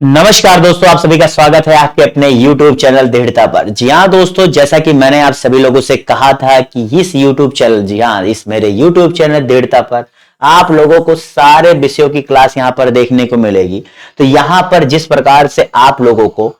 नमस्कार दोस्तों, आप सभी का स्वागत है आपके अपने YouTube चैनल दृढ़ता पर। जी हाँ दोस्तों, जैसा कि मैंने आप सभी लोगों से कहा था कि इस YouTube चैनल, जी हाँ, इस मेरे YouTube चैनल दृढ़ता पर आप लोगों को सारे विषयों की क्लास यहाँ पर देखने को मिलेगी। तो यहाँ पर जिस प्रकार से आप लोगों को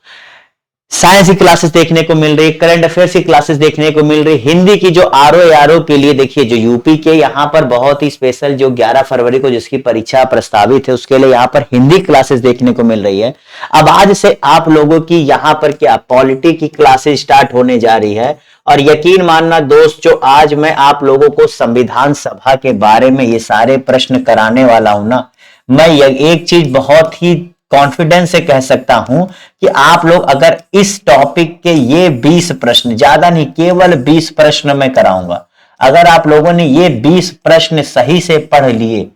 साइंस की क्लासेस देखने को मिल रही, करंट अफेयर्स की क्लासेस देखने को मिल रही, हिंदी की जो आरओ के लिए देखिए, जो यूपी के यहाँ पर बहुत ही स्पेशल जो 11 फरवरी को जिसकी परीक्षा प्रस्तावित है उसके लिए यहाँ पर हिंदी क्लासेस देखने को मिल रही है। अब आज से आप लोगों की यहाँ पर क्या पॉलिटी की क्लासेस स्टार्ट होने जा रही है। और यकीन मानना दोस्त, जो आज मैं आप लोगों को संविधान सभा के बारे में ये सारे प्रश्न कराने वाला हूं ना, मैं एक चीज बहुत ही कॉन्फिडेंस से कह सकता हूं कि आप लोग अगर इस टॉपिक के ये 20 प्रश्न, ज्यादा नहीं केवल 20 प्रश्न मैं कराऊंगा, अगर आप लोगों ने ये 20 प्रश्न सही से पढ़ लिए,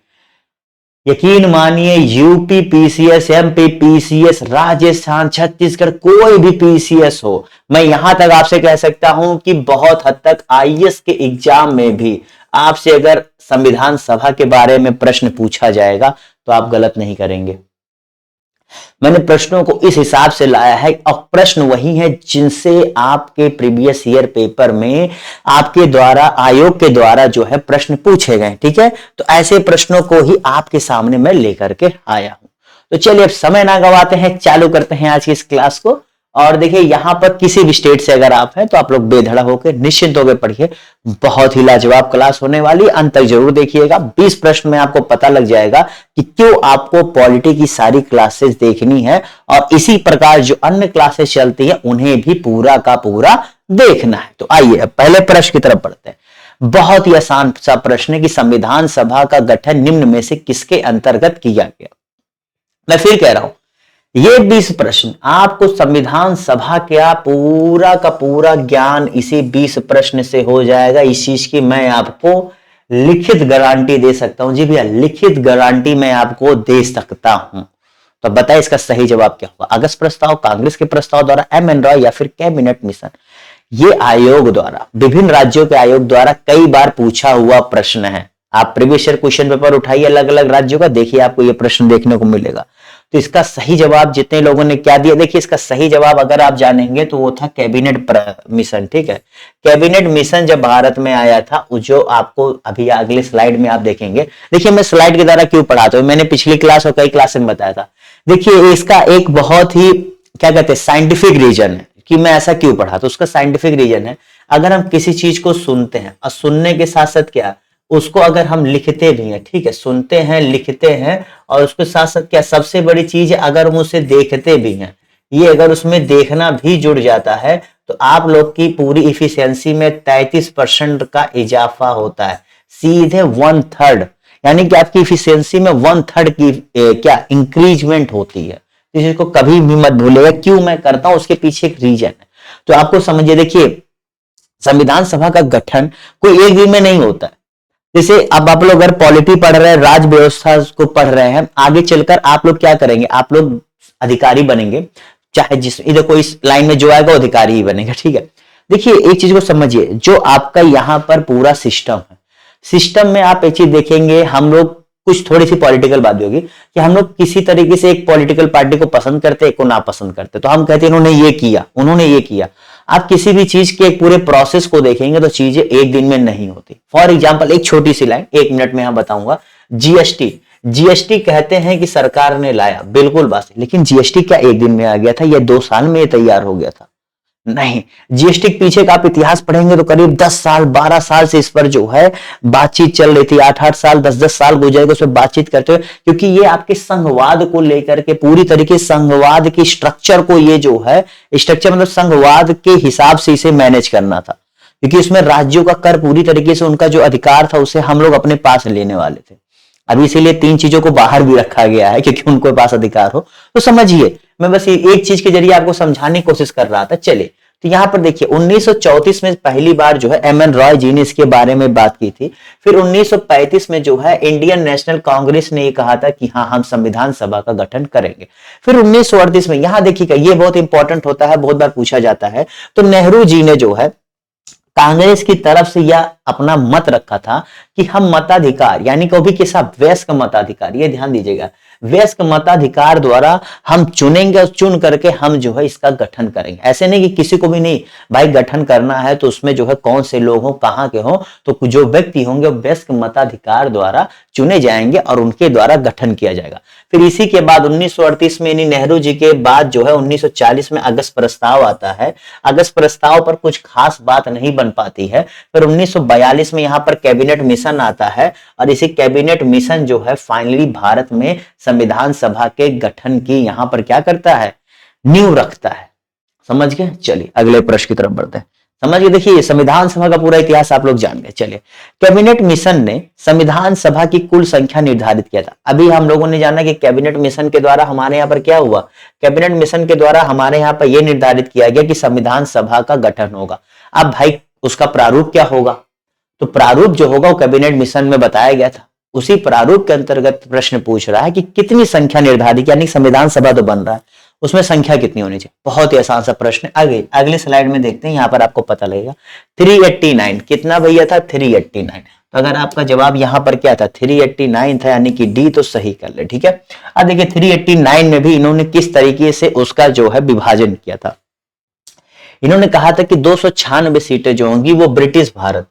यकीन मानिए UP PCS, MP PCS, Rajasthan, Chhattisgarh, कोई भी पीसीएस हो, मैं यहां तक आपसे कह सकता हूं कि बहुत हद तक आईएएस के एग्जाम में भी आपसे अगर संविधान सभा के बारे में प्रश्न पूछा जाएगा तो आप गलत नहीं करेंगे। मैंने प्रश्नों को इस हिसाब से लाया है और प्रश्न वही है जिनसे आपके प्रीवियस ईयर पेपर में आपके द्वारा, आयोग के द्वारा जो है प्रश्न पूछे गए। ठीक है, तो ऐसे प्रश्नों को ही आपके सामने मैं लेकर के आया हूं। तो चलिए अब समय ना गवाते हैं, चालू करते हैं आज की इस क्लास को। और देखिए, यहां पर किसी भी स्टेट से अगर आप हैं तो आप लोग बेधड़क होकर निश्चिंत होकर पढ़िए, बहुत ही लाजवाब क्लास होने वाली, अंत तक जरूर देखिएगा। 20 प्रश्न में आपको पता लग जाएगा कि क्यों आपको पॉलिटी की सारी क्लासेस देखनी है और इसी प्रकार जो अन्य क्लासेस चलती है उन्हें भी पूरा का पूरा देखना है। तो आइए पहले प्रश्न की तरफ बढ़ते हैं। बहुत ही आसान सा प्रश्न है कि संविधान सभा का गठन निम्न में से किसके अंतर्गत किया गया। मैं फिर कह रहा हूं, ये 20 प्रश्न आपको संविधान सभा का पूरा ज्ञान इसी 20 प्रश्न से हो जाएगा। इस चीज की मैं आपको लिखित गारंटी दे सकता हूं। जी भैया, लिखित गारंटी मैं आपको दे सकता हूं। तो बताइए इसका सही जवाब क्या होगा। अगस्त प्रस्ताव, कांग्रेस के प्रस्ताव द्वारा, एम.एन. रॉय या फिर कैबिनेट मिशन। ये आयोग द्वारा, विभिन्न राज्यों के आयोग द्वारा कई बार पूछा हुआ प्रश्न है। आप प्रीवियस ईयर क्वेश्चन पेपर उठाइए अलग अलग राज्यों का, देखिए आपको यह प्रश्न देखने को मिलेगा। तो इसका सही जवाब जितने लोगों ने क्या दिया, देखिए इसका सही जवाब अगर आप जानेंगे तो वो था कैबिनेट मिशन। ठीक है, कैबिनेट मिशन जब भारत में आया था, जो आपको अभी अगले स्लाइड में आप देखेंगे। देखिए मैं स्लाइड के द्वारा क्यों पढ़ाता हूं, मैंने पिछली क्लास और कई क्लास में बताया था। देखिए इसका एक बहुत ही क्या कहते हैं साइंटिफिक रीजन है कि मैं ऐसा क्यों पढ़ा। तो उसका साइंटिफिक रीजन है, अगर हम किसी चीज को सुनते हैं और सुनने के साथ साथ क्या उसको अगर हम लिखते भी हैं, ठीक है, सुनते हैं लिखते हैं और उसके साथ साथ क्या सबसे बड़ी चीज है अगर हम उसे देखते भी हैं, ये अगर उसमें देखना भी जुड़ जाता है तो आप लोग की पूरी इफिशियंसी में 33% का इजाफा होता है, सीधे 1/3, यानी कि आपकी इफिशियंसी में 1/3 की क्या इंक्रीजमेंट होती है। इस चीज को कभी भी मत भूलिएगा, क्यों मैं करता हूं उसके पीछे एक रीजन है। तो आपको समझिए, देखिए संविधान सभा का गठन कोई एक दिन में नहीं होता है। जैसे अब आप लोग अगर पॉलिटी पढ़ रहे हैं, राज व्यवस्था को पढ़ रहे हैं, आगे चलकर आप लोग क्या करेंगे, आप लोग अधिकारी बनेंगे, चाहे जिस इधर कोई इस लाइन में जो आएगा वो अधिकारी ही बनेगा। ठीक है, देखिए एक चीज को समझिए, जो आपका यहां पर पूरा सिस्टम है, सिस्टम में आप एक चीज देखेंगे, हम लोग कुछ थोड़ी सी पॉलिटिकल बात होगी कि हम लोग किसी तरीके से एक पॉलिटिकल पार्टी को पसंद करते हैं, एक को नापसंद करते हैं, तो हम कहते हैं इन्होंने ये किया, उन्होंने ये किया। आप किसी भी चीज के एक पूरे प्रोसेस को देखेंगे तो चीजें एक दिन में नहीं होती। फॉर एग्जांपल एक छोटी सी लाइन 1 मिनट में यहां बताऊंगा। जीएसटी कहते हैं कि सरकार ने लाया, बिल्कुल बात, लेकिन जीएसटी क्या एक दिन में आ गया था या 2 साल में ये तैयार हो गया था? नहीं, जीएसटी के पीछे का आप इतिहास पढ़ेंगे तो करीब 10 साल 12 साल से इस पर जो है बातचीत चल रही थी। 8-8 साल 10-10 साल गुजर गए उस पर बातचीत करते हुए, क्योंकि ये आपके संघवाद को लेकर के पूरी तरीके से संघवाद की स्ट्रक्चर को, ये जो है स्ट्रक्चर मतलब संघवाद के हिसाब से इसे मैनेज करना था, क्योंकि उसमें राज्यों का कर पूरी तरीके से उनका जो अधिकार था उसे हम लोग अपने पास लेने वाले थे। अभी इसीलिए 3 चीजों को बाहर भी रखा गया है क्योंकि उनके पास अधिकार हो। तो समझिए, मैं बस एक चीज के जरिए आपको समझाने की कोशिश कर रहा था। चलिए, तो यहां पर देखिए 1934 में पहली बार जो है एम.एन. रॉय जी ने इसके बारे में बात की थी। फिर 1935 में जो है इंडियन नेशनल कांग्रेस ने ये कहा था कि हाँ, हम संविधान सभा का गठन करेंगे। फिर 1938 में, यहां देखिएगा ये बहुत इंपॉर्टेंट होता है, बहुत बार पूछा जाता है, तो नेहरू जी ने जो है कांग्रेस की तरफ से यह अपना मत रखा था कि हम मताधिकार, यानी कि भी के साथ वयस्क मताधिकार, ये ध्यान दीजिएगा, वयस्क मताधिकार द्वारा हम चुनेंगे और चुन करके हम जो है इसका गठन करेंगे। ऐसे नहीं कि किसी को भी नहीं भाई गठन करना है तो उसमें जो है कौन से लोग हो, कहां के हो, तो जो व्यक्ति होंगे वो वयस्क मताधिकार द्वारा चुने जाएंगे और उनके द्वारा गठन किया जाएगा। फिर इसी के बाद 1938 में नेहरू जी के बाद जो है 1940 में अगस्त प्रस्ताव आता है। अगस्त प्रस्ताव पर कुछ खास बात नहीं बन पाती है। फिर 1942 में यहाँ पर कैबिनेट मिशन आता है और इसी कैबिनेट मिशन जो है फाइनली भारत में संविधान सभा के गठन की यहाँ पर क्या करता है, नींव रखता है। समझ गए? चलिए अगले प्रश्न की तरफ बढ़ते हैं। समझ गए? देखिए संविधान सभा का पूरा इतिहास आप लोग जान गए। चलिए, कैबिनेट मिशन ने संविधान सभा की कुल संख्या निर्धारित किया था। अभी हम लोगों ने जाना कि कैबिनेट मिशन के द्वारा हमारे यहाँ पर क्या हुआ, कैबिनेट मिशन के द्वारा हमारे यहाँ पर यह निर्धारित किया गया कि संविधान सभा का गठन होगा। अब भाई उसका प्रारूप क्या होगा, तो प्रारूप जो होगा वो कैबिनेट मिशन में बताया गया था। उसी प्रारूप के अंतर्गत प्रश्न पूछ रहा है कि कितनी संख्या निर्धारित, यानी संविधान सभा तो बन रहा है, उसमें संख्या कितनी होनी चाहिए। बहुत ही आसान सा प्रश्न है। अगले स्लाइड में देखते हैं, यहां पर आपको पता लगेगा। 389 कितना भैया था, 389। तो अगर आपका जवाब यहां पर क्या था, 389 था, यानी कि डी तो सही कर ले। ठीक है, अब देखिए 389 में भी इन्होंने किस तरीके से उसका जो है विभाजन किया था। इन्होंने कहा था कि 296 सीटें जो होंगी वो ब्रिटिश भारत,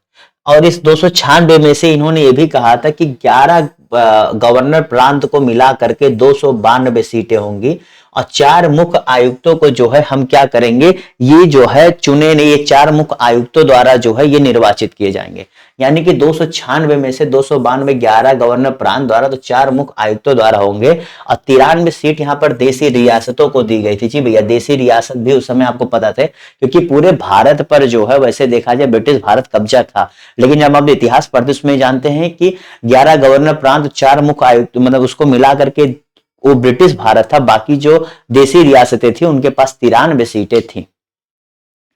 और इस 296 में से इन्होंने ये भी कहा था कि 11 गवर्नर प्रांत को मिला करके 292 सीटें होंगी, और 4 मुख्य आयुक्तों को जो है हम क्या करेंगे, ये जो है चुने नहीं, ये 4 मुख्य आयुक्तों द्वारा जो है ये निर्वाचित किए जाएंगे। यानी कि 296 में से 292 11 गवर्नर प्रांत द्वारा, तो 4 मुख्य आयुक्तों द्वारा होंगे, और 93 सीट यहाँ पर देसी रियासतों को दी गई थी। जी भैया, देसी रियासत भी उस समय आपको पता थे, क्योंकि पूरे भारत पर जो है वैसे देखा जाए ब्रिटिश भारत कब्जा था, लेकिन जब हम इतिहास पढ़ते उसमें जानते हैं कि 11 गवर्नर प्रांत, 4 मुख्य आयुक्त, मतलब उसको मिला करके वो ब्रिटिश भारत था। बाकी जो देसी रियासतें थी उनके पास 93 सीटें थी।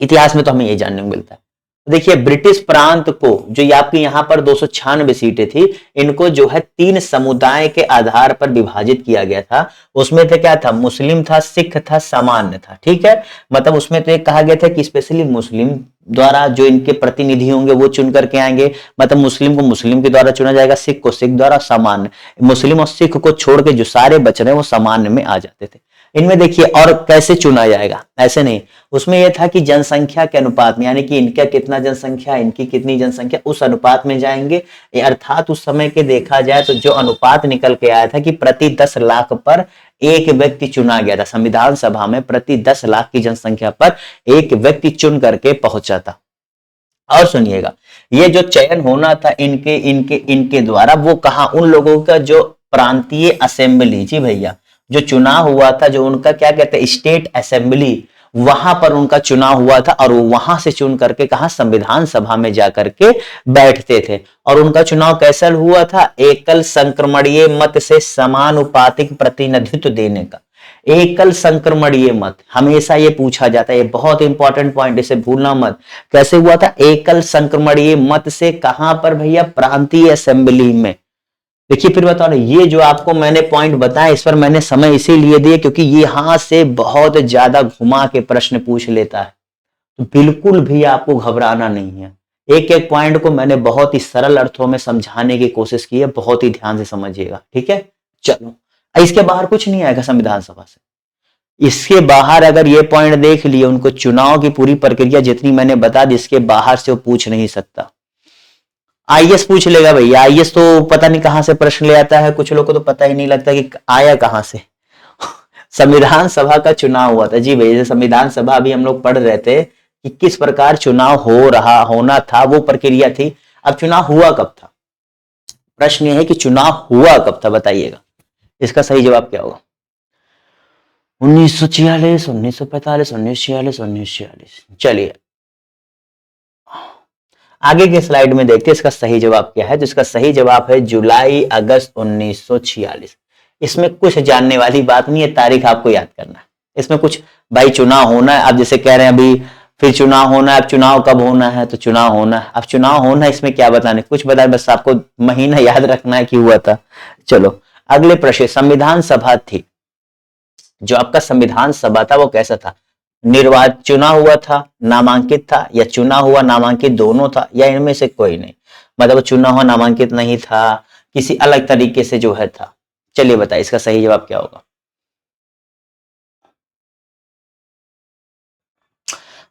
इतिहास में तो हमें ये जानने को मिलता है। देखिए ब्रिटिश प्रांत को जो आपकी यहाँ पर 296 सीटें थी, इनको जो है 3 समुदाय के आधार पर विभाजित किया गया था। उसमें थे क्या था, मुस्लिम था, सिख था, सामान्य था। ठीक है, मतलब उसमें तो एक कहा गया था कि स्पेशली मुस्लिम द्वारा जो इनके प्रतिनिधि होंगे वो चुन करके आएंगे, मतलब मुस्लिम को मुस्लिम के द्वारा चुना जाएगा, सिख को सिख द्वारा, सामान्य मुस्लिम और सिख को छोड़ के जो सारे बच रहे हैं वो सामान्य में आ जाते थे। इनमें देखिए और कैसे चुना जाएगा, ऐसे नहीं, उसमें यह था कि जनसंख्या के अनुपात में, यानी कि इनका कितना जनसंख्या, इनकी कितनी जनसंख्या, उस अनुपात में जाएंगे। अर्थात उस समय के देखा जाए तो जो अनुपात निकल के आया था कि प्रति 10 लाख पर एक व्यक्ति चुना गया था। संविधान सभा में प्रति 10 लाख की जनसंख्या पर एक व्यक्ति चुन करके पहुंचा था। और सुनिएगा, ये जो चयन होना था इनके इनके इनके द्वारा, वो कहा, उन लोगों का जो प्रांतीय असेंबली, जी भैया, जो चुनाव हुआ था, जो उनका क्या कहते हैं स्टेट असेंबली, वहां पर उनका चुनाव हुआ था, और वहां से चुन करके कहा संविधान सभा में जाकर के बैठते थे। और उनका चुनाव कैसा हुआ था, एकल संक्रमणीय मत से समानुपातिक प्रतिनिधित्व देने का। एकल संक्रमणीय मत हमेशा ये पूछा जाता है, ये बहुत इंपॉर्टेंट पॉइंट, इसे भूलना मत। कैसे हुआ था, एकल संक्रमणीय मत से, कहां पर भैया, प्रांतीय असेंबली में। देखिए फिर बताओ ना, ये जो आपको मैंने पॉइंट बताया इस पर मैंने समय इसीलिए दिए क्योंकि ये यहां से बहुत ज्यादा घुमा के प्रश्न पूछ लेता है, तो बिल्कुल भी आपको घबराना नहीं है। एक एक पॉइंट को मैंने बहुत ही सरल अर्थों में समझाने की कोशिश की है, बहुत ही ध्यान से समझिएगा। ठीक है, चलो, इसके बाहर कुछ नहीं आएगा संविधान सभा से। इसके बाहर अगर ये पॉइंट देख लिए, उनको चुनाव की पूरी प्रक्रिया जितनी मैंने बता दी, इसके बाहर से वो पूछ नहीं सकता। आईएएस पूछ लेगा भैया, आईएएस तो पता नहीं कहां से प्रश्न ले आता है, कुछ लोगों को तो पता ही नहीं लगता कि आया कहां से। संविधान सभा का चुनाव हुआ था, जी भैया, संविधान सभा अभी हम लोग पढ़ रहे थे कि किस प्रकार चुनाव होना था, वो प्रक्रिया थी। अब चुनाव हुआ कब था, प्रश्न यह है कि चुनाव हुआ कब था, बताइएगा। इसका सही जवाब क्या होगा, 1946, 1945, 1946, 1946। चलिए आगे के स्लाइड में देखते हैं इसका सही जवाब क्या है। तो इसका सही जवाब है जुलाई अगस्त 1946। इसमें कुछ जानने वाली बात नहीं है, तारीख आपको याद करना है। इसमें कुछ भाई चुनाव होना है, अब जैसे कह रहे हैं अभी फिर चुनाव होना है, अब चुनाव कब होना है, तो चुनाव होना है, अब चुनाव होना है, इसमें क्या बताने, कुछ बताए, बस आपको महीना याद रखना है कि हुआ था। चलो अगले प्रश्न, संविधान सभा थी, जो आपका संविधान सभा था वो कैसा था, चुना हुआ था, नामांकित था, या चुना हुआ नामांकित दोनों था, या इनमें से कोई नहीं, मतलब चुना हुआ नामांकित नहीं था, किसी अलग तरीके से जो है था। चलिए बताइए इसका सही जवाब क्या होगा।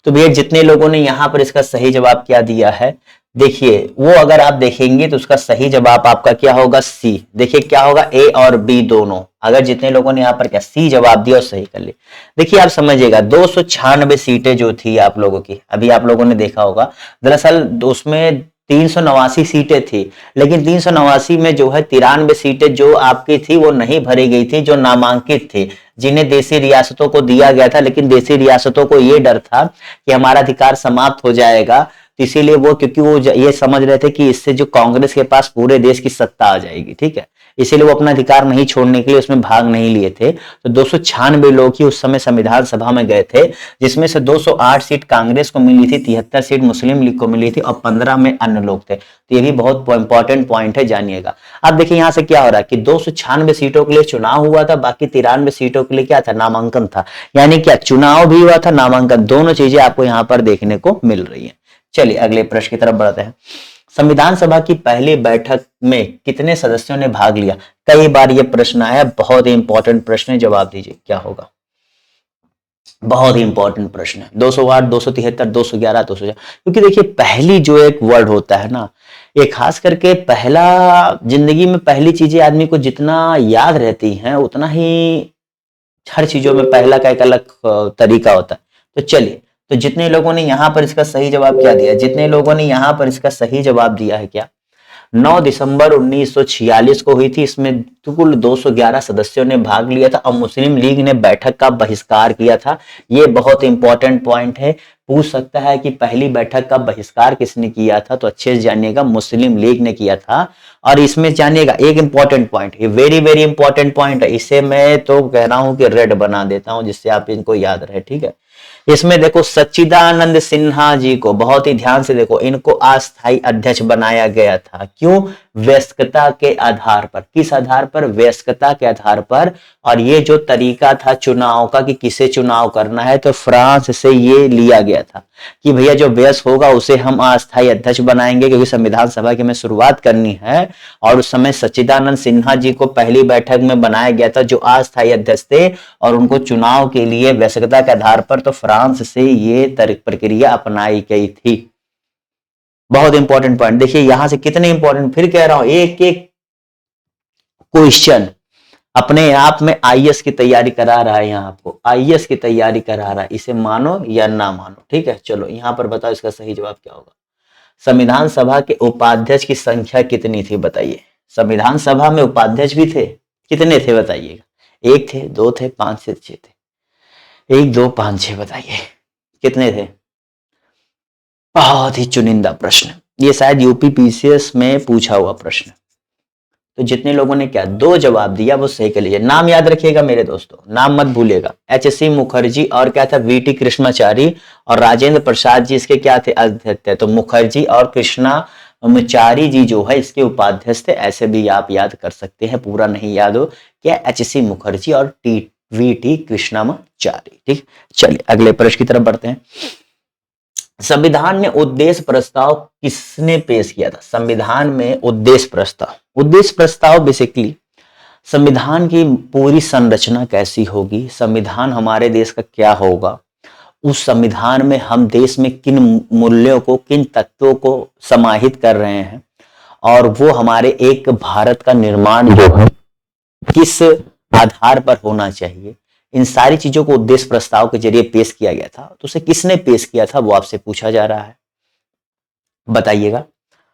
तो भैया जितने लोगों ने यहां पर इसका सही जवाब क्या दिया है, देखिए वो अगर आप देखेंगे तो उसका सही जवाब आपका क्या होगा, सी। देखिए क्या होगा, ए और बी दोनों। अगर जितने लोगों ने यहाँ पर क्या सी जवाब दिया और सही कर लिया, देखिए आप समझिएगा 296 सीटें जो थी आप लोगों की, अभी आप लोगों ने देखा होगा, दरअसल उसमें 389 सीटें थी, लेकिन 389 में जो है 93 सीटें जो आपकी थी वो नहीं भरी गई थी, जो नामांकित थी, जिन्हें देशी रियासतों को दिया गया था। लेकिन देशी रियासतों को ये डर था कि हमारा अधिकार समाप्त हो जाएगा, तो इसीलिए वो, क्योंकि वो ये समझ रहे थे कि इससे जो कांग्रेस के पास पूरे देश की सत्ता आ जाएगी, ठीक है, इसीलिए वो अपना अधिकार नहीं छोड़ने के लिए उसमें भाग नहीं लिए थे। तो 296 लोग ही उस समय संविधान सभा में गए थे, जिसमें से 208 सीट कांग्रेस को मिली थी, 73 सीट मुस्लिम लीग को मिली थी और 15 में अन्य लोग थे। तो ये भी बहुत इंपॉर्टेंट पॉइंट है, जानिएगा। अब देखिए यहां से क्या हो रहा है कि 296 सीटों के लिए चुनाव हुआ था, बाकी 93 सीटों के लिए क्या था, नामांकन था। यानी क्या चुनाव भी हुआ था, नामांकन, दोनों चीजें आपको यहां पर देखने को मिल रही है। चलिए अगले प्रश्न की तरफ बढ़ते हैं। संविधान सभा की पहली बैठक में कितने सदस्यों ने भाग लिया? कई बार यह प्रश्न आया, बहुत ही इंपॉर्टेंट प्रश्न है, जवाब दीजिए क्या होगा। बहुत ही इंपॉर्टेंट प्रश्न है। 208, 273, 211, 200, क्योंकि देखिए पहली जो एक वर्ड होता है ना, ये खास करके पहला, जिंदगी में पहली चीजें आदमी को जितना याद रहती हैं उतना ही हर चीजों में पहला का एक अलग तरीका होता है। तो चलिए, तो जितने लोगों ने यहां पर इसका सही जवाब क्या दिया, जितने लोगों ने यहां पर इसका सही जवाब दिया है क्या, 9 दिसंबर 1946 को हुई थी। इसमें कुल 211 सदस्यों ने भाग लिया था और मुस्लिम लीग ने बैठक का बहिष्कार किया था। ये बहुत इंपॉर्टेंट पॉइंट है, पूछ सकता है कि पहली बैठक का बहिष्कार किसने किया था, तो अच्छे से जानिएगा, मुस्लिम लीग ने किया था। और इसमें जानिएगा एक इंपॉर्टेंट पॉइंट, ये वेरी वेरी इंपॉर्टेंट पॉइंट है, इसे मैं तो कह रहा हूं कि रेड बना देता हूं जिससे आप इनको याद रहे, ठीक है। इसमें देखो सच्चिदानंद सिन्हा जी को, बहुत ही ध्यान से देखो, इनको अस्थायी अध्यक्ष बनाया गया था। क्यों? वयस्कता के आधार पर। किस आधार पर? वयस्कता के आधार पर। और ये जो तरीका था चुनाव का कि किसे चुनाव करना है, तो फ्रांस से ये लिया गया था कि भैया जो वयस्क होगा उसे हम अस्थायी अध्यक्ष बनाएंगे, क्योंकि संविधान सभा की हमें शुरुआत करनी है। और उस समय सच्चिदानंद सिन्हा जी को पहली बैठक में बनाया गया था जो अस्थायी अध्यक्ष थे, और उनको चुनाव के लिए वयस्कता के आधार पर तो फ्रांस से ये प्रक्रिया अपनाई गई थी। बहुत इंपॉर्टेंट पॉइंट देखिए यहां से कितने इंपॉर्टेंट, फिर कह रहा हूं एक एक क्वेश्चन अपने आप में आईएएस की तैयारी करा रहा है, यहां आपको आईएएस की तैयारी करा रहा है, इसे मानो या ना मानो, ठीक है। चलो यहां पर बताओ इसका सही जवाब क्या होगा। संविधान सभा के उपाध्यक्ष की संख्या कितनी थी बताइए। संविधान सभा में उपाध्यक्ष भी थे, कितने थे बताइएगा। 1 थे, 2 थे, 5 थे, 6 थे। 1 2 5 6 बताइए कितने थे। बहुत ही चुनिंदा प्रश्न, ये शायद यूपी पीसीएस में पूछा हुआ प्रश्न। तो जितने लोगों ने क्या 2 जवाब दिया वो सही कर लीजिए। नाम याद रखिएगा मेरे दोस्तों, नाम मत भूलिएगा। एचसी मुखर्जी और क्या था, वीटी कृष्णाचारी, और राजेंद्र प्रसाद जी इसके क्या थे, अध्यक्ष थे। तो मुखर्जी और कृष्णाचारी जी जो है इसके उपाध्यक्ष थे, ऐसे भी आप याद कर सकते हैं, पूरा नहीं याद हो क्या, एचसी मुखर्जी और वीटी कृष्णाचारी, ठीक। चलिए अगले प्रश्न की तरफ बढ़ते हैं। संविधान में उद्देश्य प्रस्ताव किसने पेश किया था। संविधान में उद्देश्य प्रस्ताव, उद्देश्य प्रस्ताव बेसिकली संविधान की पूरी संरचना कैसी होगी, संविधान हमारे देश का क्या होगा, उस संविधान में हम देश में किन मूल्यों को, किन तत्वों को समाहित कर रहे हैं, और वो हमारे एक भारत का निर्माण जो है किस आधार पर होना चाहिए, इन सारी चीजों को उद्देश्य प्रस्ताव के जरिए पेश किया गया था। तो उसे किसने पेश किया था वो आपसे पूछा जा रहा है, बताइएगा।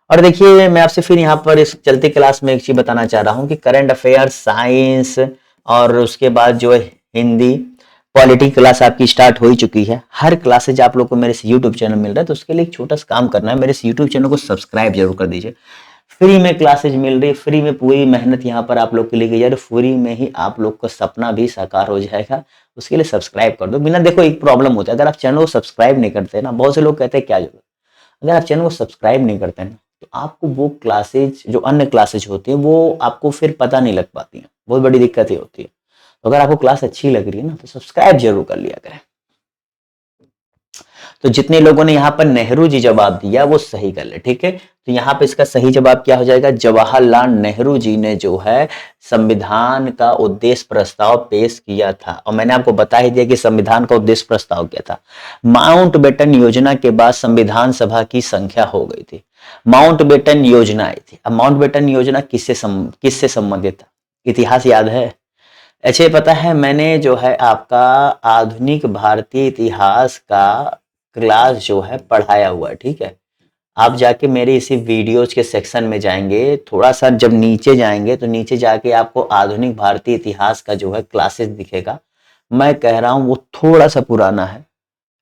और देखिए मैं आपसे फिर यहाँ पर इस चलते क्लास में एक चीज बताना चाह रहा हूँ कि करंट अफेयर, साइंस और उसके बाद जो है हिंदी, पॉलिटी क्लास आपकी स्टार्ट हो ही चुकी है। हर क्लासेज आप लोग को मेरे से यूट्यूब चैनल मिल रहा है, तो उसके लिए एक छोटा सा काम करना है, मेरे से यूट्यूब चैनल को सब्सक्राइब जरूर कर दीजिए। फ्री में क्लासेज मिल रही है, फ्री में पूरी मेहनत यहाँ पर आप लोग के लिए की जा रही है, फ्री में ही आप लोग का सपना भी साकार हो जाएगा। उसके लिए सब्सक्राइब कर दो। बिना, देखो एक प्रॉब्लम होता है, अगर आप चैनल को सब्सक्राइब नहीं करते ना, बहुत से लोग कहते हैं क्या जरूरत, अगर आप चैनल को सब्सक्राइब नहीं करते ना तो आपको वो क्लासेज, जो अन्य क्लासेज होती है वो आपको फिर पता नहीं लग पाती है, बहुत बड़ी दिक्कत ये होती है। तो अगर आपको क्लास अच्छी लग रही है ना तो सब्सक्राइब जरूर कर लिया करें। तो जितने लोगों ने यहाँ पर नेहरू जी जवाब दिया वो सही कर ले, ठीक है। तो यहाँ पे इसका सही जवाब क्या हो जाएगा, जवाहरलाल नेहरू जी ने जो है संविधान का उद्देश्य प्रस्ताव पेश किया था। और मैंने आपको बता ही दिया कि संविधान का उद्देश्य प्रस्ताव क्या था। माउंटबेटन योजना के बाद संविधान सभा की संख्या हो गई थी, माउंटबेटन योजना आई थी। अब माउंटबेटन योजना किससे संबंधित था, इतिहास याद है? अच्छा, पता है मैंने जो है आपका आधुनिक भारतीय इतिहास का क्लास जो है पढ़ाया हुआ है, ठीक है। आप जाके मेरे इसी वीडियोज के सेक्शन में जाएंगे, थोड़ा सा जब नीचे जाएंगे तो नीचे जाके आपको आधुनिक भारतीय इतिहास का जो है क्लासेस दिखेगा। मैं कह रहा हूं वो थोड़ा सा पुराना है,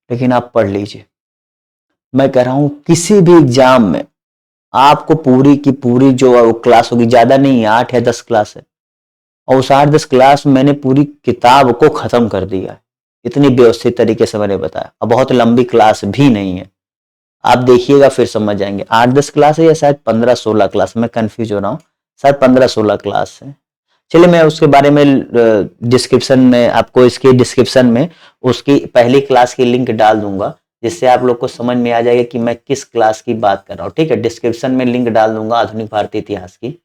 लेकिन आप पढ़ लीजिए। मैं कह रहा हूं किसी भी एग्जाम में आपको पूरी की पूरी जो क्लास होगी, ज्यादा नहीं, 8 या 10 क्लास है, और उस 8-10 क्लास में मैंने पूरी किताब को खत्म कर दिया है। इतनी व्यवस्थित तरीके से मैंने बताया। अब बहुत लंबी क्लास भी नहीं है, आप देखिएगा फिर समझ जाएंगे। 8-10 क्लास है या शायद 15-16 क्लास, मैं कंफ्यूज हो रहा हूँ, शायद 15-16 क्लास है। चलिए मैं उसके बारे में डिस्क्रिप्शन में आपको, इसके डिस्क्रिप्शन में उसकी पहली क्लास की लिंक डाल दूंगा, जिससे आप लोग को समझ में आ जाएगा कि मैं किस क्लास की बात कर रहा हूँ, ठीक है। डिस्क्रिप्शन में लिंक डाल दूंगा आधुनिक भारतीय इतिहास की।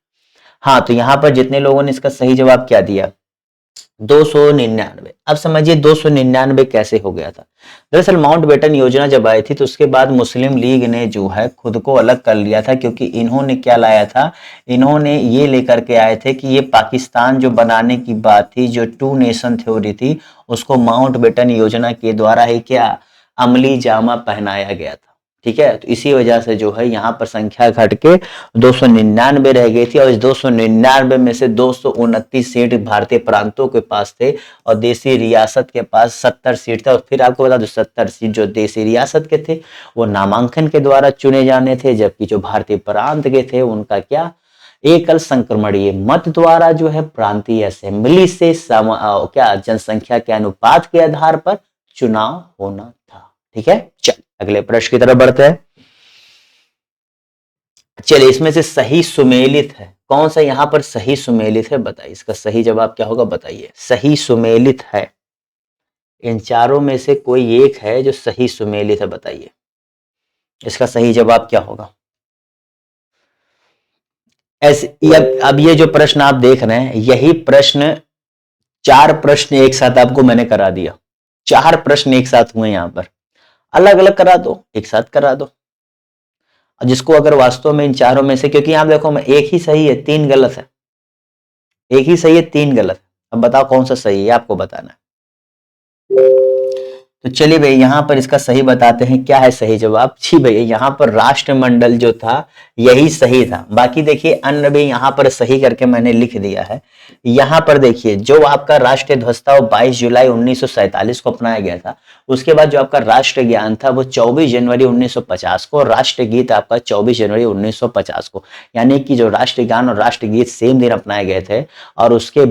हाँ, तो यहाँ पर जितने लोगों ने इसका सही जवाब क्या दिया, 299। अब समझिए 299 कैसे हो गया था। दरअसल माउंटबेटन योजना जब आई थी तो उसके बाद मुस्लिम लीग ने जो है खुद को अलग कर लिया था, क्योंकि इन्होंने क्या लाया था, इन्होंने ये लेकर के आए थे कि ये पाकिस्तान जो बनाने की बात थी, जो 2 नेशन थ्योरी थी, उसको माउंटबेटन योजना के द्वारा ही क्या अमली जामा पहनाया गया था, ठीक है। तो इसी वजह से जो है यहाँ पर संख्या घट के 299 रह गई थी, और इस 299 में से 229 सीट भारतीय प्रांतों के पास थे और देसी रियासत के पास 70 सीट थे। और फिर आपको बता दो 70 सीट जो देसी रियासत के थे वो नामांकन के द्वारा चुने जाने थे, जबकि जो भारतीय प्रांत के थे उनका क्या एकल संक्रमणीय मत द्वारा जो है प्रांतीय असेंबली से क्या जनसंख्या के अनुपात के आधार पर चुनाव होना था, ठीक है। चल अगले प्रश्न की तरफ बढ़ते हैं। चलिए, इसमें से सही सुमेलित है कौन सा, यहां पर सही सुमेलित है बताइए, इसका सही जवाब क्या होगा बताइए। सही सुमेलित है, इन चारों में से कोई एक है जो सही सुमेलित है, बताइए इसका सही जवाब क्या होगा। ऐसे अब ये जो प्रश्न आप देख रहे हैं, यही प्रश्न 4 प्रश्न एक साथ आपको मैंने करा दिया। 4 प्रश्न एक साथ हुए यहां पर, अलग अलग करा दो, एक साथ करा दो। जिसको अगर वास्तव में इन चारों में से, क्योंकि यहां देखो मैं एक ही सही है 3 गलत है, एक ही सही है 3 गलत, अब बताओ कौन सा सही है, आपको बताना है। तो चलिए भैया यहाँ पर इसका सही बताते हैं, क्या है सही जवाब। जी भैया, यहाँ पर राष्ट्रमंडल जो था यही सही था। बाकी देखिए अन्य भी यहाँ पर सही करके मैंने लिख दिया है। यहाँ पर देखिए जो आपका राष्ट्रीय ध्वज था वो 22 जुलाई 1947 को अपनाया गया था। उसके बाद जो आपका राष्ट्रज्ञान था वो 24 जनवरी 1950 को, और राष्ट्रगीत आपका 24 जनवरी 1950 को, यानी कि जो राष्ट्रगान और राष्ट्रगीत सेम दिन अपनाए गए थे। और उसके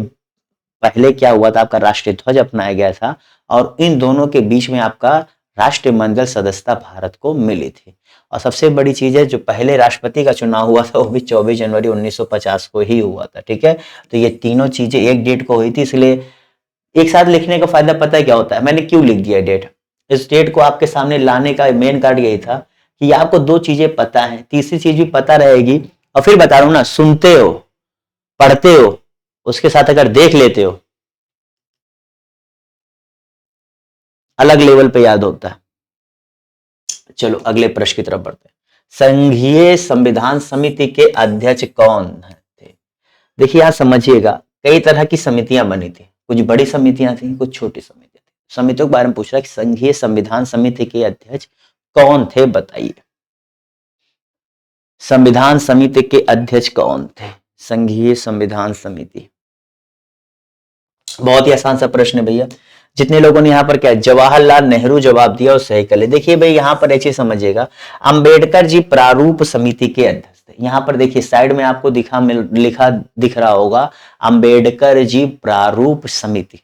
पहले क्या हुआ था, आपका राष्ट्रीय ध्वज अपनाया गया था, और इन दोनों के बीच में आपका राष्ट्रमंडल सदस्यता भारत को मिली थी। और सबसे बड़ी चीज है, जो पहले राष्ट्रपति का चुनाव हुआ था वो भी 24 जनवरी 1950 को ही हुआ था, ठीक है। तो ये तीनों चीजें एक डेट को हुई थी, इसलिए एक साथ लिखने का फायदा पता है क्या होता है, मैंने क्यों लिख दिया डेट। इस डेट को आपके सामने लाने का मेन कारण यही था कि आपको 2 चीजें पता है, तीसरी चीज भी पता रहेगी। और फिर बता रहा हूं ना, सुनते हो, पढ़ते हो, उसके साथ अगर देख लेते हो, अलग लेवल पे याद होता है। चलो अगले प्रश्न की तरफ बढ़ते हैं। संघीय संविधान समिति के अध्यक्ष कौन थे। देखिए यहां समझिएगा, कई तरह की समितियां बनी थी, कुछ बड़ी समितियां थी, कुछ छोटी समितियां थी। समितियों के बारे में पूछ रहा है कि संघीय संविधान समिति के अध्यक्ष कौन थे, बताइए। संविधान समिति के अध्यक्ष कौन थे, संघीय संविधान समिति। बहुत ही आसान सा प्रश्न है भैया। जितने लोगों ने यहाँ पर क्या जवाहरलाल नेहरू जवाब दिया और सही कर ले। देखिए भाई यहाँ पर ऐसे समझिएगा, अंबेडकर जी प्रारूप समिति के अध्यक्ष थे। यहाँ पर देखिए साइड में आपको लिखा दिख रहा होगा, अंबेडकर जी प्रारूप समिति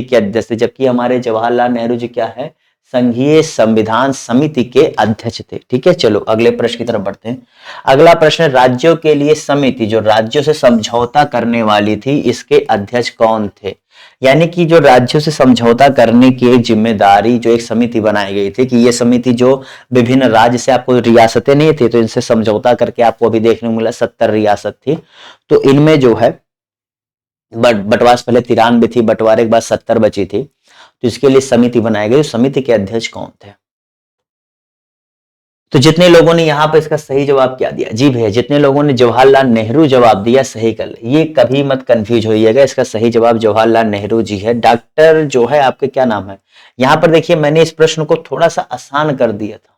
के अध्यक्ष थे। जबकि हमारे जवाहरलाल नेहरू जी क्या है, संघीय संविधान समिति के अध्यक्ष थे। ठीक है, चलो अगले प्रश्न की तरफ बढ़ते हैं। अगला प्रश्न, राज्यों के लिए समिति जो राज्यों से समझौता करने वाली थी, इसके अध्यक्ष कौन थे? यानी कि जो राज्यों से समझौता करने की एक जिम्मेदारी, जो एक समिति बनाई गई थी कि ये समिति जो विभिन्न राज्य से, आपको रियासतें नहीं थी तो इनसे समझौता करके आपको अभी देखने को मिला 70 रियासत थी, तो इनमें जो है बंटवारा पहले 93 थी, बंटवारे के बाद 70 बची थी, तो इसके लिए समिति बनाई गई। समिति के अध्यक्ष कौन थे? तो जितने लोगों ने यहां पर इसका सही जवाब क्या दिया? जी भैया, जितने लोगों ने जवाहरलाल नेहरू जवाब दिया सही कर, ये कभी मत कंफ्यूज होइएगा, इसका सही जवाब जवाहरलाल नेहरू जी है। डॉक्टर जो है आपके क्या नाम है? यहां पर देखिए मैंने इस प्रश्न को थोड़ा सा आसान कर दिया था,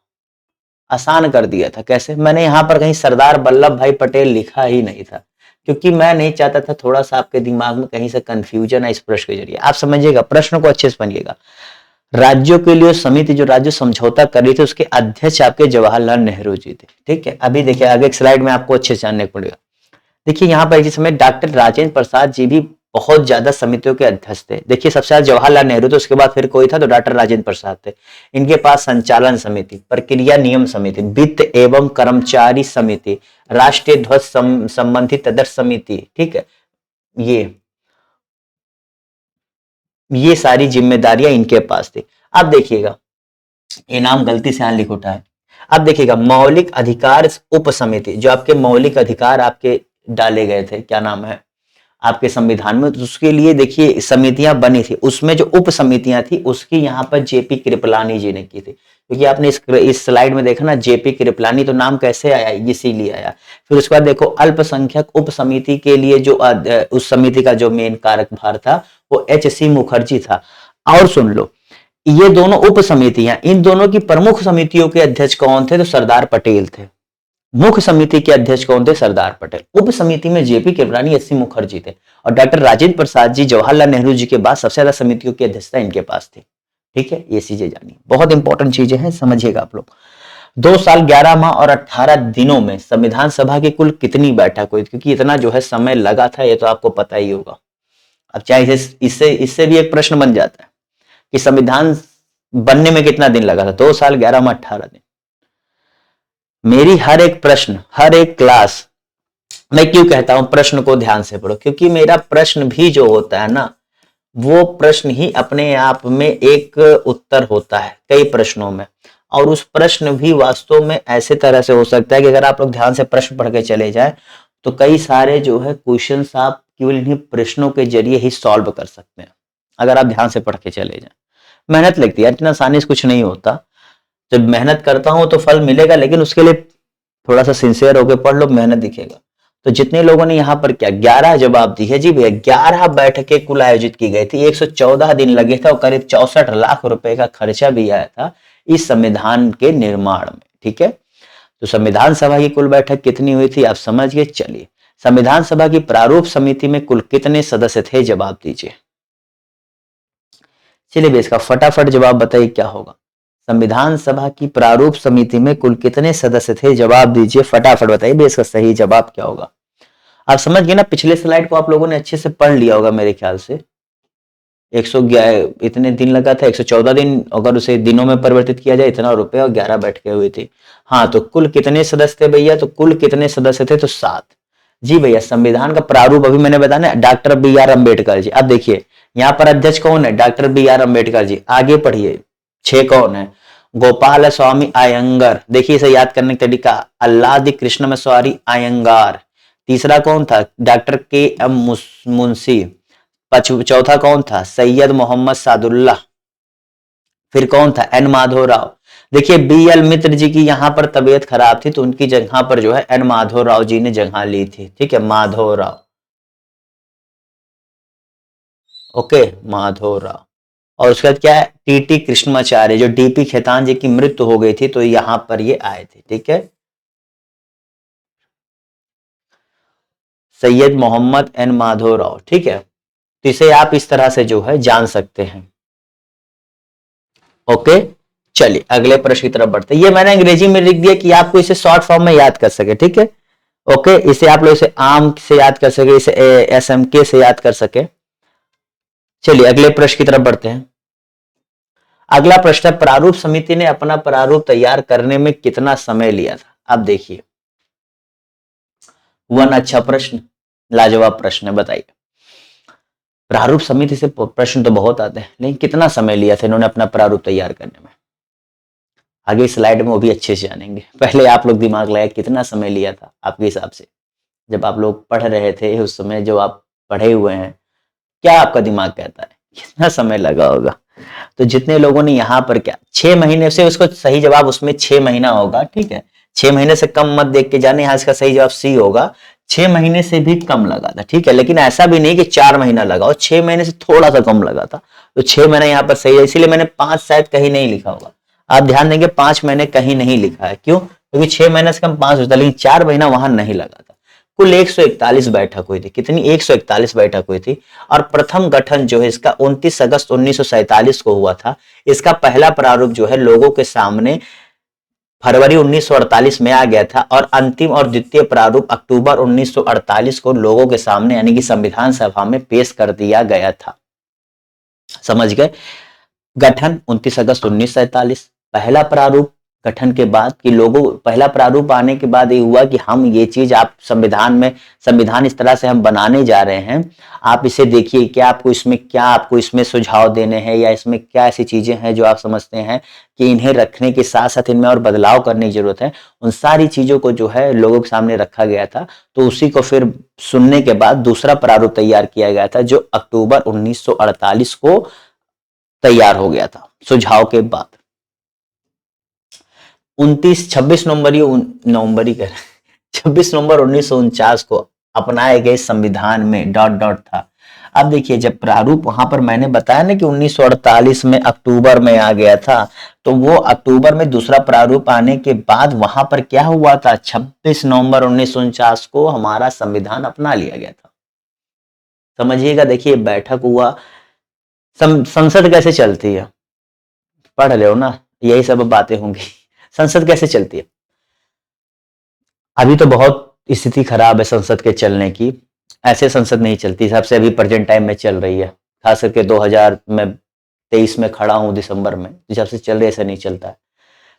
आसान कर दिया था। कैसे? मैंने यहां पर कहीं सरदार वल्लभ भाई पटेल लिखा ही नहीं था, क्योंकि मैं नहीं चाहता था थोड़ा सा आपके दिमाग में कहीं से कंफ्यूजन है इस प्रश्न के जरिए। आप समझिएगा, प्रश्न को अच्छे से समझिएगा। राज्यों के लिए समिति जो राज्य समझौता कर रही थी, उसके अध्यक्ष आपके जवाहरलाल नेहरू जी थे। ठीक है, अभी देखिए आगे एक स्लाइड में आपको अच्छे से जानने को मिलेगा। देखिए यहाँ पर जिस समय डॉक्टर राजेंद्र प्रसाद जी भी बहुत ज्यादा समितियों के अध्यक्ष थे। देखिए सबसे ज्यादा जवाहरलाल नेहरू, तो उसके बाद फिर कोई था तो डॉक्टर राजेंद्र प्रसाद थे। इनके पास संचालन समिति, प्रक्रिया नियम समिति, वित्त एवं कर्मचारी समिति, राष्ट्रीय ध्वज संबंधी तदर्थ समिति, ठीक है, ये सारी जिम्मेदारियां इनके पास थी। अब देखिएगा, ये नाम गलती से यहां लिख उठा है। अब देखिएगा, मौलिक अधिकार उप समिति, जो आपके मौलिक अधिकार आपके डाले गए थे, क्या नाम है आपके संविधान में, तो उसके लिए देखिए समितियां बनी थी। उसमें जो उप समितियां थी उसकी यहाँ पर जेपी कृपलानी जी ने की थी, क्योंकि आपने इस स्लाइड में देखा ना, जेपी कृपलानी, तो नाम कैसे आया? इसीलिए आया। फिर उसके बाद देखो, अल्पसंख्यक उप समिति के लिए जो उस समिति का जो मेन कार्यभार था वो एच.सी. मुखर्जी था। और सुन लो, ये दोनों उप समितियां, इन दोनों की प्रमुख समितियों के अध्यक्ष कौन थे? तो सरदार पटेल थे। मुख्य समिति के अध्यक्ष कौन थे? सरदार पटेल। उप समिति में जेपी कृपलानी, एच.सी. मुखर्जी थे। और डॉक्टर राजेंद्र प्रसाद जी जवाहरलाल नेहरू जी के बाद सबसे ज्यादा समितियों की अध्यक्षता इनके पास थी। ठीक है, ये चीजें जानिए, बहुत इंपॉर्टेंट चीजें हैं, समझिएगा आप लोग। 2 साल 11 माह और 18 दिनों में संविधान सभा की कुल कितनी बैठक हुई? क्योंकि इतना जो है समय लगा था, ये तो आपको पता ही होगा। अब चाहे इससे भी एक प्रश्न बन जाता है कि संविधान बनने में कितना दिन लगा था? 2 साल 11 माह 18 दिन। मेरी हर एक प्रश्न, हर एक क्लास, मैं क्यों कहता हूं प्रश्न को ध्यान से पढ़ो? क्योंकि मेरा प्रश्न भी जो होता है ना, वो प्रश्न ही अपने आप में एक उत्तर होता है कई प्रश्नों में। और उस प्रश्न भी वास्तव में ऐसे तरह से हो सकता है कि अगर आप लोग ध्यान से प्रश्न पढ़ के चले जाए तो कई सारे जो है क्वेश्चंस आप केवल इन्हीं प्रश्नों के जरिए ही सॉल्व कर सकते हैं, अगर आप ध्यान से पढ़ के चले जाए। मेहनत लगती है, इतना आसानी से कुछ नहीं होता। जब मेहनत करता हूं तो फल मिलेगा, लेकिन उसके लिए थोड़ा सा सिंसियर होकर पढ़ लो, मेहनत दिखेगा। तो जितने लोगों ने यहाँ पर क्या 11 जवाब दिए जी भैया, 11 बैठकें कुल आयोजित की गई थी, 114 दिन लगे थे और करीब 64 लाख रुपए का खर्चा भी आया था इस संविधान के निर्माण में। ठीक है, तो संविधान सभा की कुल बैठक कितनी हुई थी आप समझ गए। चलिए, संविधान सभा की प्रारूप समिति में कुल कितने सदस्य थे? जवाब दीजिए। चलिए भैया, इसका फटाफट जवाब बताइए क्या होगा। संविधान सभा की प्रारूप समिति में कुल कितने सदस्य थे? जवाब दीजिए, फटाफट बताइए भैया, इसका सही जवाब क्या होगा। आप समझ गए ना, पिछले स्लाइड को आप लोगों ने अच्छे से पढ़ लिया होगा मेरे ख्याल से। 111 इतने दिन लगा था, 114 दिन, अगर उसे दिनों में परिवर्तित किया जाए इतना रुपए, और 11 बैठकें हुई थी। हाँ, तो कुल कितने सदस्य थे भैया? तो कुल कितने सदस्य थे? तो 7। जी भैया, संविधान का प्रारूप अभी मैंने बताया ना, डॉक्टर बी.आर. अम्बेडकर जी। अब देखिए यहाँ पर अध्यक्ष कौन है? Doctor B R. अम्बेडकर जी। आगे पढ़िए, 6 कौन है? गोपाल स्वामी अयंगर। देखिए इसे याद करने का तरीका, अल्लादी कृष्णमस्वामी अयंगार। तीसरा कौन था? Doctor K M. मुंशी। चौथा कौन था? सैयद मोहम्मद सादुल्ला। फिर कौन था? एन माधवराव। देखिए बी.एल. मित्र जी की यहाँ पर तबीयत खराब थी, तो उनकी जगह पर जो है एन माधवराव जी ने जगह ली थी। ठीक है, माधवराव, ओके, माधवराव। और उसके बाद क्या है? टी.टी. कृष्णमाचार्य, जो डी.पी. खेतान जी की मृत्यु हो गई थी तो यहां पर ये आए थे। ठीक है, सैयद मोहम्मद एन माधवराव। ठीक है, तो इसे आप इस तरह से जो है जान सकते हैं। ओके, चलिए अगले प्रश्न की तरफ बढ़ते हैं। ये मैंने अंग्रेजी में लिख दिया कि आपको इसे शॉर्ट फॉर्म में याद कर सके। ठीक है, ओके, इसे आप लोग इसे आम से याद कर सके, इसे एसएमके से याद कर सके। चलिए अगले प्रश्न की तरफ बढ़ते हैं। अगला प्रश्न, प्रारूप समिति ने अपना प्रारूप तैयार करने में कितना समय लिया था? अब देखिए, वन अच्छा प्रश्न, लाजवाब प्रश्न है, बताइए। प्रारूप समिति से प्रश्न तो बहुत आते हैं, लेकिन कितना समय लिया था इन्होंने अपना प्रारूप तैयार करने में? आगे स्लाइड में वो भी अच्छे से जानेंगे। पहले आप लोग दिमाग लगाए, कितना समय लिया था आपके हिसाब से जब आप लोग पढ़ रहे थे उस समय, जो आप पढ़े हुए हैं, क्या आपका दिमाग कहता है कितना समय लगा होगा? तो जितने लोगों ने यहाँ पर क्या 6 महीने से, उसको सही जवाब उसमें 6 महीना होगा, ठीक है। 6 महीने से कम मत देख के जाने, यहाँ इसका सही जवाब सी होगा। 6 महीने से भी कम लगा था, ठीक है, लेकिन ऐसा भी नहीं कि 4 महीना लगा और 6 महीने से थोड़ा सा कम लगा था, तो 6 महीना यहाँ पर सही है। इसीलिए मैंने 5 शायद कहीं नहीं लिखा होगा, आप ध्यान देंगे 5 महीने कहीं नहीं लिखा है। क्यों? क्योंकि 6 महीने से कम 5 होता है, लेकिन 4 महीना वहां नहीं लगा था। कुल 141 बैठक हुई थी। कितनी? 141 बैठक हुई थी। और प्रथम गठन जो है इसका 29 अगस्त 1947 को हुआ था। इसका पहला प्रारूप जो है लोगों के सामने फरवरी 1948 में आ गया था और अंतिम और द्वितीय प्रारूप अक्टूबर 1948 को लोगों के सामने यानी कि संविधान सभा में पेश कर दिया गया था। समझ गए? गठन 29 अगस्त 1947, पहला प्रारूप गठन के बाद कि लोगों, पहला प्रारूप आने के बाद ये हुआ कि हम ये चीज आप संविधान में, संविधान इस तरह से हम बनाने जा रहे हैं, आप इसे देखिए, क्या आपको इसमें सुझाव देने हैं या इसमें क्या ऐसी चीजें हैं जो आप समझते हैं कि इन्हें रखने के साथ साथ इनमें और बदलाव करने की जरूरत है। उन सारी चीजों को जो है लोगों के सामने रखा गया था। तो उसी को फिर सुनने के बाद दूसरा प्रारूप तैयार किया गया था जो अक्टूबर 1948 को तैयार हो गया था सुझाव के बाद। 26 नवंबर 1949 को अपनाए गए संविधान में डॉट डॉट था। अब देखिए, जब प्रारूप वहां पर मैंने बताया ना कि 1948 में अक्टूबर में आ गया था, तो वो अक्टूबर में दूसरा प्रारूप आने के बाद वहां पर क्या हुआ था? 26 नवंबर 1949 को हमारा संविधान अपना लिया गया था। समझिएगा, देखिए बैठक हुआ, संसद कैसे चलती है, पढ़ रहे हो ना, यही सब बातें होंगी। संसद कैसे चलती है? अभी तो बहुत स्थिति खराब है संसद के चलने की, ऐसे संसद नहीं चलती सबसे अभी प्रेजेंट टाइम में चल रही है, खास करके 2023 में खड़ा हूं दिसंबर में, जब से चल रही है ऐसा नहीं चलता है।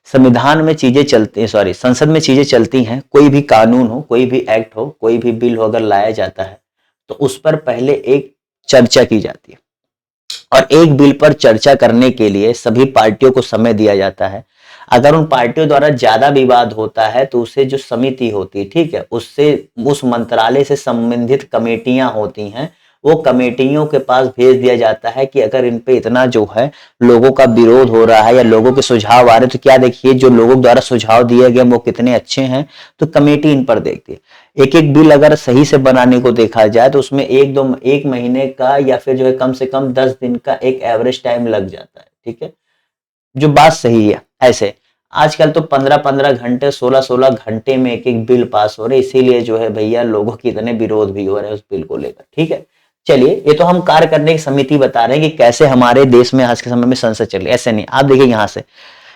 संविधान में चीजें चलती हैं, सॉरी, संसद में चीजें चलती हैं। कोई भी कानून हो, कोई भी एक्ट हो, कोई भी बिल हो अगर लाया जाता है तो उस पर पहले एक चर्चा की जाती है और एक बिल पर चर्चा करने के लिए सभी पार्टियों को समय दिया जाता है। अगर उन पार्टियों द्वारा ज्यादा विवाद होता है तो उसे जो समिति होती है, ठीक है, उससे उस मंत्रालय से संबंधित कमेटियां होती हैं, वो कमेटियों के पास भेज दिया जाता है कि अगर इन पे इतना जो है लोगों का विरोध हो रहा है या लोगों के सुझाव आ रहे हैं, तो क्या देखिए जो लोगों द्वारा सुझाव दिए गए वो कितने अच्छे हैं, तो कमेटी इन पर देखती है। एक एक बिल अगर सही से बनाने को देखा जाए तो उसमें एक महीने का या फिर जो है कम से कम 10 दिन का एक एवरेज टाइम लग जाता है, ठीक है, जो बात सही है। ऐसे आजकल तो 15-15 घंटे, 16-16 घंटे में एक एक बिल पास हो रहे, इसीलिए जो है भैया लोगों के इतने विरोध भी हो रहे हैं उस बिल को लेकर, ठीक है। चलिए, ये तो हम कार्य करने की समिति बता रहे हैं कि कैसे हमारे देश में आज के समय में संसद चल रही है, ऐसे नहीं। आप देखिए यहाँ से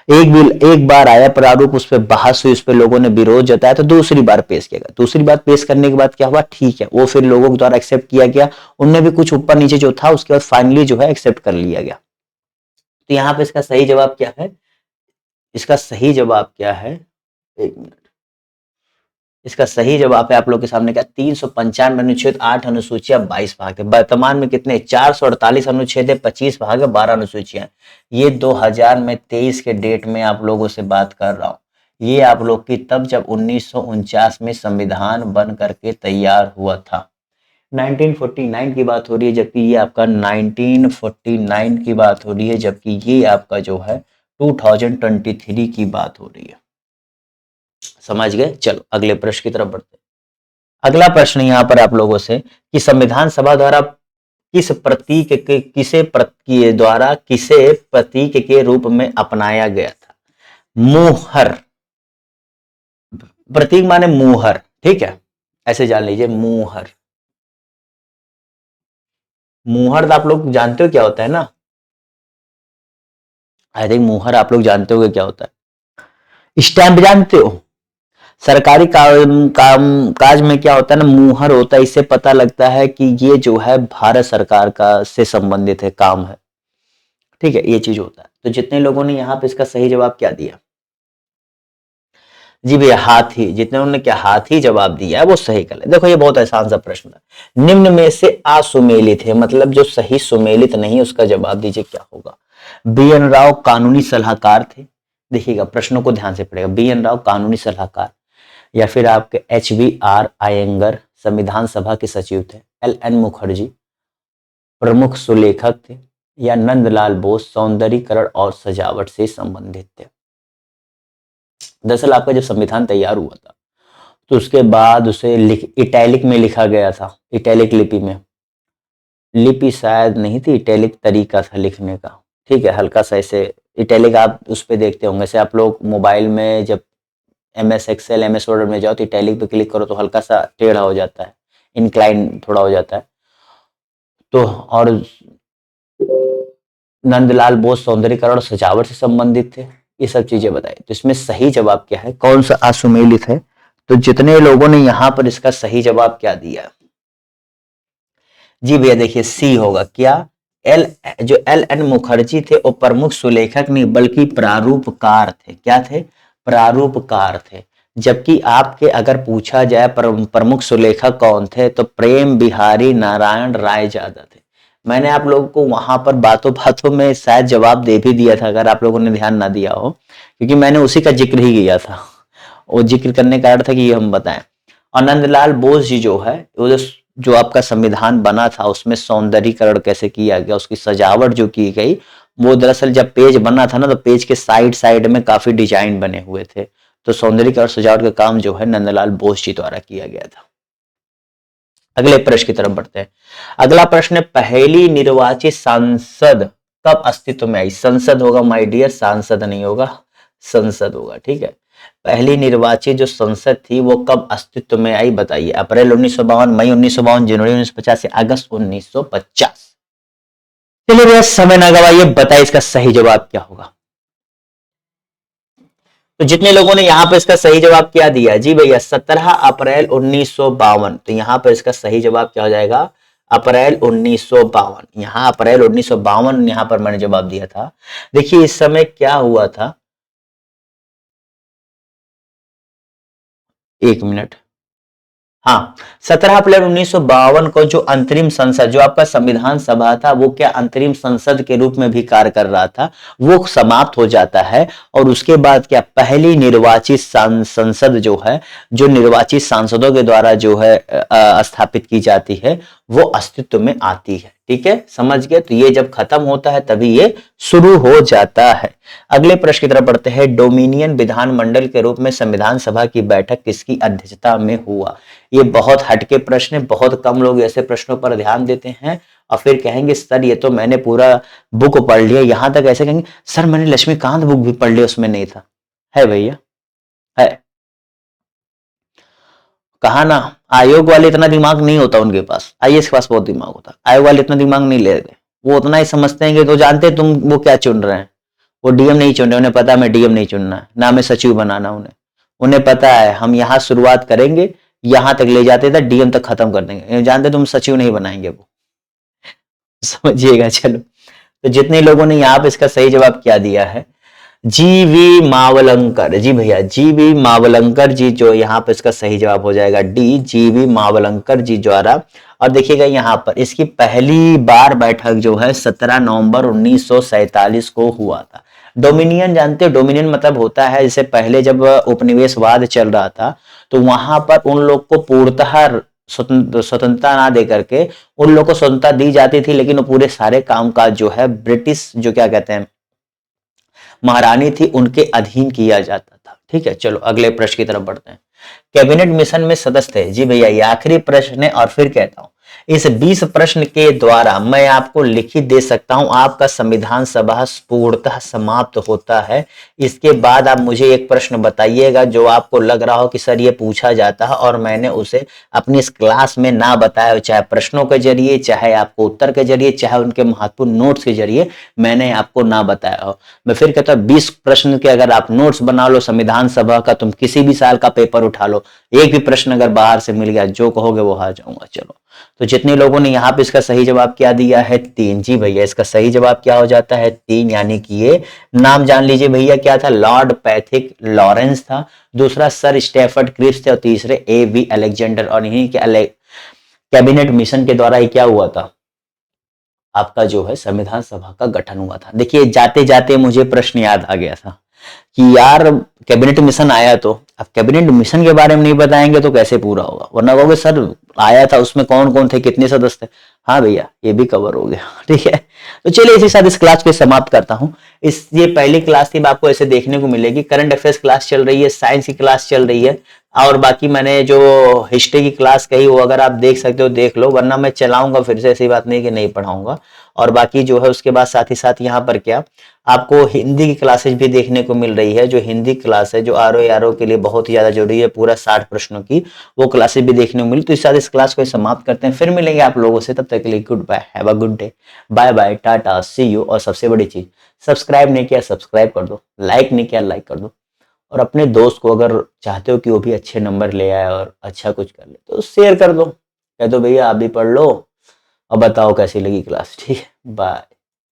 एक बिल एक बार आया प्रारूप, उस पर बहस हुई, उस पर लोगों ने विरोध जताया, तो दूसरी बार पेश किया गया। दूसरी बार पेश करने के बाद क्या हुआ? ठीक है, वो फिर लोगों के द्वारा एक्सेप्ट किया गया, उनमें भी कुछ ऊपर नीचे जो था, उसके बाद फाइनली जो है एक्सेप्ट कर लिया गया। तो यहाँ पे इसका सही जवाब क्या है? इसका सही जवाब क्या है? एक मिनट, इसका सही जवाब है आप लोग के सामने क्या? 395 अनुच्छेद 8 अनुसूचियां 22 भाग है। वर्तमान में कितने? 448 अनुच्छेद है, 25 भाग है, 12 अनुसूचियां। ये 2023 के डेट में आप लोगों से बात कर रहा हूं। ये आप लोग की तब जब 1949 में संविधान बन करके तैयार हुआ था। 1949 की बात हो रही है, जबकि ये आपका 1949 की बात हो रही है, जबकि ये आपका जो है 2023 की बात हो रही है। समझ गए? चलो अगले प्रश्न की तरफ बढ़ते हैं। अगला प्रश्न यहां पर आप लोगों से कि संविधान सभा द्वारा किस प्रतीक के किसे प्रतीक के रूप में अपनाया गया था? मुहर, प्रतीक माने मुहर, ठीक है, ऐसे जान लीजिए, मुहर। मुहर तो आप लोग जानते हो क्या होता है ना? आई थिंक मुहर आप लोग जानते हो क्या होता है। स्टैंप जानते हो? सरकारी काम काज में क्या होता है ना, मुहर होता है। इससे पता लगता है कि ये जो है भारत सरकार का से संबंधित है, काम है, ठीक है, ये चीज होता है। तो जितने लोगों ने यहाँ पे इसका सही जवाब क्या दिया, जी भैया हाथी, जितने उन्होंने क्या हाथी जवाब दिया है वो सही कर ले। देखो ये बहुत आसान सा प्रश्न है। निम्न में से असुमेलित है, मतलब जो सही सुमेलित नहीं उसका जवाब दीजिए क्या होगा। बी एन राव कानूनी सलाहकार थे, देखिएगा प्रश्नों को ध्यान से पढ़ेगा। बी एन राव कानूनी सलाहकार, या फिर आपके एच वी आर आयंगर संविधान सभा के सचिव थे, एल एन मुखर्जी प्रमुख सुलेखक थे, या नंदलाल बोस सौंदर्यीकरण और सजावट से संबंधित थे। दरअसल आपका जब संविधान तैयार हुआ था तो उसके बाद उसे इटैलिक में लिखा गया था, इटैलिक लिपि में, लिपि शायद नहीं थी, इटैलिक तरीका था लिखने का, ठीक है, हल्का सा ऐसे इटैलिक आप उस पे देखते होंगे, जैसे आप लोग मोबाइल में जब M S Excel M S Word में जाओ तो इटैलिक पे क्लिक करो तो हल्का सा टेढ़ा हो जाता है, इंक्लाइन थोड़ा हो जाता है। तो और नंदलाल बोस सौंदर्यीकरण और सजावट से संबंधित थे, ये सब चीजें बताई। तो इसमें सही जवाब क्या है, कौन सा असुमेलित है, तो जितने लोगों ने यहां पर इसका सही जवाब क्या दिया, जी भैया देखिए सी होगा। क्या जो एल एन मुखर्जी थे वो प्रमुख सुलेखक नहीं बल्कि प्रारूपकार थे, क्या थे, प्रारूपकार थे। जबकि आपके अगर पूछा जाए प्रमुख सुलेखक कौन थे तो प्रेम बिहारी नारायण राय ज्यादा थे। मैंने आप लोगों को वहां पर बातों बातों में शायद जवाब दे भी दिया था, अगर आप लोगों ने ध्यान ना दिया हो, क्योंकि मैंने उसी का जिक्र ही किया था। वो जिक्र करने का अर्थ है कि ये हम बताएं। और नंदलाल बोस जी जो है वो जो आपका संविधान बना था उसमें सौंदर्यीकरण कैसे किया गया, उसकी सजावट जो की गई, वो दरअसल जब पेज बना था ना तो पेज के साइड साइड में काफी डिजाइन बने हुए थे, तो सौंदर्यीकरण सजावट का काम जो है नंदलाल बोस जी द्वारा किया गया था। अगले प्रश्न की तरफ बढ़ते हैं। अगला प्रश्न है, पहली निर्वाचित सांसद कब अस्तित्व में आई। संसद होगा माय डियर, सांसद नहीं होगा, संसद होगा, ठीक है। पहली निर्वाचित जो संसद थी वो कब अस्तित्व में आई बताइए। अप्रैल 1952, मई 1952, जनवरी 1950 या अगस्त 1950। चलिए भैया समय ना गवाइए, बताइए इसका सही जवाब क्या होगा। तो जितने लोगों ने यहां पर इसका सही जवाब क्या दिया, जी भैया 17 अप्रैल 1952। तो यहां पर इसका सही जवाब क्या हो जाएगा, अप्रैल 1952। यहां अप्रैल 1952 यहां पर मैंने जवाब दिया था। देखिए इस समय क्या हुआ था, एक मिनट, हाँ 17 अप्रैल 1952 को जो अंतरिम संसद, जो आपका संविधान सभा था वो क्या अंतरिम संसद के रूप में भी कार्य कर रहा था, वो समाप्त हो जाता है। और उसके बाद क्या पहली निर्वाचित संसद जो है, जो निर्वाचित सांसदों के द्वारा जो है स्थापित की जाती है, वो अस्तित्व में आती है। ठीक है, समझ गए। तो ये जब खत्म होता है तभी ये शुरू हो जाता है। अगले प्रश्न की तरफ बढ़ते हैं। डोमिनियन विधानमंडल के रूप में संविधान सभा की बैठक किसकी अध्यक्षता में हुआ। ये बहुत हटके प्रश्न है, बहुत कम लोग ऐसे प्रश्नों पर ध्यान देते हैं और फिर कहेंगे सर ये तो मैंने पूरा बुक पढ़ लिया। यहां तक ऐसे कहेंगे सर मैंने लक्ष्मीकांत बुक भी पढ़ लिया, उसमें नहीं था। है भैया, है। कहा ना, आयोग वाले इतना दिमाग नहीं होता उनके पास, आईएएस के पास बहुत दिमाग होता, आयोग वाले इतना दिमाग नहीं ले रहे। वो उतना ही समझते हैं कि तो जानते हैं तुम वो क्या चुन रहे हैं। वो डीएम नहीं चुन रहे, उन्हें पता है मैं डीएम नहीं चुनना है, ना मैं सचिव बनाना। उन्हें पता है हम यहाँ शुरुआत करेंगे, यहां तक ले जाते थे, डीएम तक खत्म कर देंगे। जानते तुम सचिव नहीं बनाएंगे वो, समझिएगा। चलो, तो जितने लोगों ने यहाँ पे इसका सही जवाब क्या दिया है, जीवी मावलंकर। जी भैया, जीवी मावलंकर जी, जो यहाँ पे इसका सही जवाब हो जाएगा डी, जीवी मावलंकर जी द्वारा। और देखिएगा यहाँ पर इसकी पहली बार बैठक जो है 17 नवंबर 1947 को हुआ था। डोमिनियन जानते हो, डोमिनियन मतलब होता है जैसे पहले जब उपनिवेशवाद चल रहा था तो वहां पर उन लोग को पूर्णतः स्वतंत्रता ना दे करके उन लोग को स्वतंत्रता दी जाती थी, लेकिन वो पूरे सारे कामकाज जो है ब्रिटिश जो क्या कहते हैं महारानी थी उनके अधीन किया जाता था। ठीक है, चलो अगले प्रश्न की तरफ बढ़ते हैं। कैबिनेट मिशन में सदस्य थे। जी भैया, ये आखिरी प्रश्न है और फिर कहता हूं इस 20 प्रश्न के द्वारा मैं आपको लिखित दे सकता हूं आपका संविधान सभा पूर्णतः समाप्त होता है। इसके बाद आप मुझे एक प्रश्न बताइएगा जो आपको लग रहा हो कि सर ये पूछा जाता है और मैंने उसे अपनी इस क्लास में ना बताया, चाहे प्रश्नों के जरिए, चाहे आपको उत्तर के जरिए, चाहे उनके महत्वपूर्ण नोट्स के जरिए मैंने आपको ना बताया हो। मैं फिर कहता हूं 20 प्रश्न के अगर आप नोट्स बना लो संविधान सभा का, तुम किसी भी साल का पेपर उठा लो, एक भी प्रश्न अगर बाहर से मिल गया जो कहोगे वो हार जाऊंगा। चलो तो जितने लोगों ने यहाँ पे इसका सही जवाब क्या दिया है 3, जी भैया इसका सही जवाब क्या हो जाता है 3, यानी कि ये नाम जान लीजिए भैया क्या था, लॉर्ड पैथिक लॉरेंस था, दूसरा सर स्टेफर्ड क्रिप्स थे और तीसरे A.V. अलेक्जेंडर। और इन्हीं के कैबिनेट मिशन के द्वारा ही क्या हुआ था, आपका जो है संविधान सभा का गठन हुआ था। देखिए जाते जाते मुझे प्रश्न याद आ गया था कि यार कैबिनेट मिशन आया, तो अब कैबिनेट मिशन के बारे में नहीं बताएंगे तो कैसे पूरा होगा, वरना कहोगे सर आया था उसमें कौन कौन थे, कितने सदस्य थे। हाँ भैया ये भी कवर हो गया ठीक है। तो चलिए इसी के साथ इस क्लास को समाप्त करता हूँ। इस ये पहली क्लास थी, आपको ऐसे देखने को मिलेगी, करंट अफेयर्स क्लास चल रही है, साइंस की क्लास चल रही है, और बाकी मैंने जो हिस्ट्री की क्लास कही वो अगर आप देख सकते हो देख लो, वरना मैं चलाऊंगा फिर से, ऐसी बात नहीं कि नहीं पढ़ाऊंगा। और बाकी जो है उसके बाद साथ ही साथ यहाँ पर क्या आपको हिंदी की क्लासेज भी देखने को मिल रही है, जो हिंदी क्लास है जो RO के लिए बहुत ही ज्यादा जरूरी है, पूरा 60 प्रश्नों की वो क्लासेज भी देखने को मिली। तो इस साथ इस क्लास को समाप्त करते हैं, फिर मिलेंगे आप लोगों से, तब तक के लिए good bye, have a good day, bye bye, tata, see you. और सबसे बड़ी चीज, सब्सक्राइब नहीं किया सब्सक्राइब कर दो, लाइक नहीं किया लाइक कर दो, और अपने दोस्त को अगर चाहते हो कि वो भी अच्छे नंबर ले आए और अच्छा कुछ कर ले तो शेयर कर दो, कह दो भैया आप भी पढ़ लो और बताओ कैसी लगी क्लास, ठीक है, बाय।